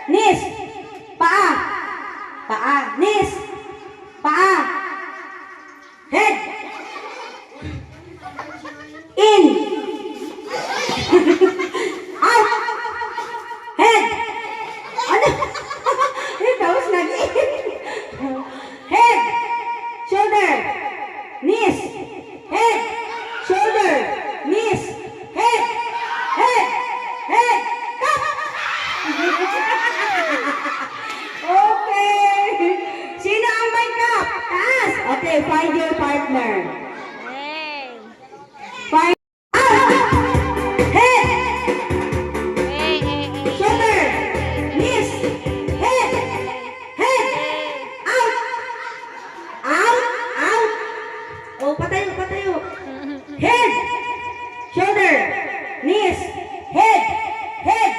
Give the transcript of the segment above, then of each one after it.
knees, paa, paa, knees, paa, head, in, out, head, ano? Tapos nag-in, head, shoulder, knees, head, shoulder, knees, head, head, head, top! Okay. Sino ang may cup? Taas. Okay, find your partner. Hey. Find out. Head, Hey, hey, hey. shoulder, knees, head, head, out, out, out. Oh, patayo, patayo. Head, shoulder, knees, head, head,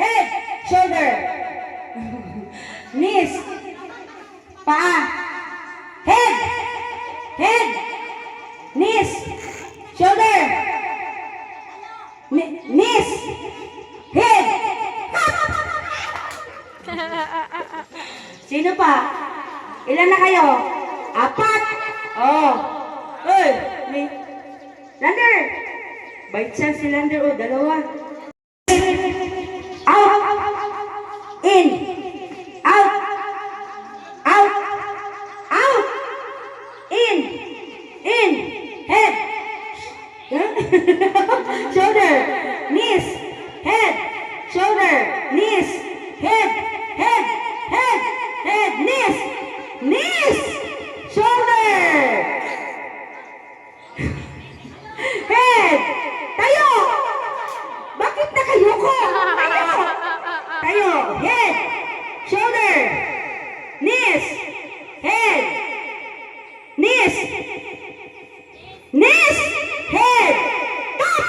head, shoulder, knees, paa, head, head, knees, shoulder, knees, head. Sino pa? Ilan na kayo? Apat. Oh. Uy, may Lander. By chance si Lander, oh, dalawa. Out. In. Out. Out. Out. In. In. Head. Shoulder. Knees. Head. Shoulder. Knees. Head. Head. Head. Head. Knees. Knees. Shoulder. Head. Tayo. Bakit nakayuko? Tayo. Tayo. Head. Shoulder. Knees. Head. Knees. Knees. Head. Top.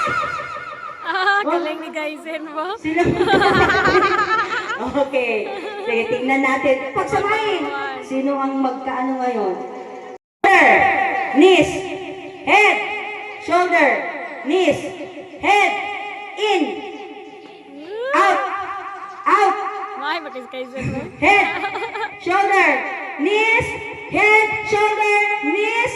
Galing ni Gaizen mo. Sino? Okay. Sige, tingnan natin. Pagsamahin. Sino ang magkaano ngayon? Shoulder. Knees. Head. Shoulder. Knees. Head. In. Out. Out. May, bakit Gaizen mo? Head. Shoulder. Knees. Head. Shoulder. Knees.